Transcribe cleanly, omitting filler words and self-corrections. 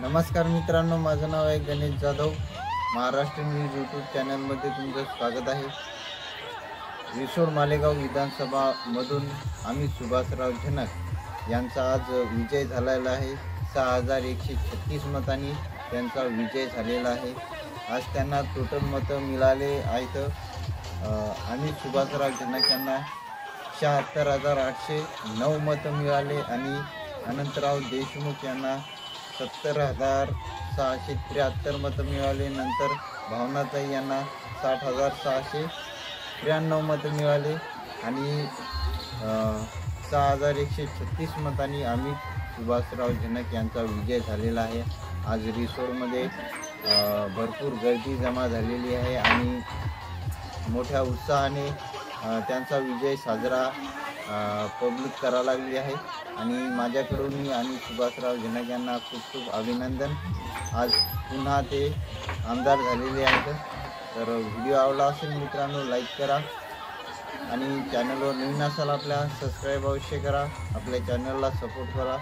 नमस्कार मित्रांनो, माझं नाव आहे गणेश जाधव। महाराष्ट्र न्यूज यूट्यूब चॅनलमध्ये तुमचं स्वागत आहे। रिसोड मालेगाव विधानसभामधून आम्ही सुभाषराव जनक यांचा आज विजय झालेला आहे। 6136 मतांनी त्यांचा विजय झालेला आहे। आज त्यांना टोटल मतं मिळाले आहेत। आम्ही सुभाषराव जनक यांना 76,809 मतं मिळाले आणि अनंतराव देशमुख यांना 70,673 मतं मिळाले। नंतर भावनाताई यांना 60,693 मतं मिळाले आणि 6136 मतांनी आम्ही सुभाषराव जनक यांचा विजय झालेला आहे। आज रिसोडमध्ये भरपूर गर्दी जमा झालेली आहे आणि मोठ्या उत्साहाने त्यांचा विजय साजरा पब्लिक करायला लागली आहे आणि माझ्याकडून आणि सुभाषराव जनक यांना खूप खूप अभिनंदन। आज पुन्हा ते आमदार झालेले आहेत। तर व्हिडिओ आवडला असेल मित्रांनो लाईक करा आणि चॅनलवर नवीन असाल आपल्या सबस्क्राईब अवश्य करा। आपल्या चॅनलला सपोर्ट करा।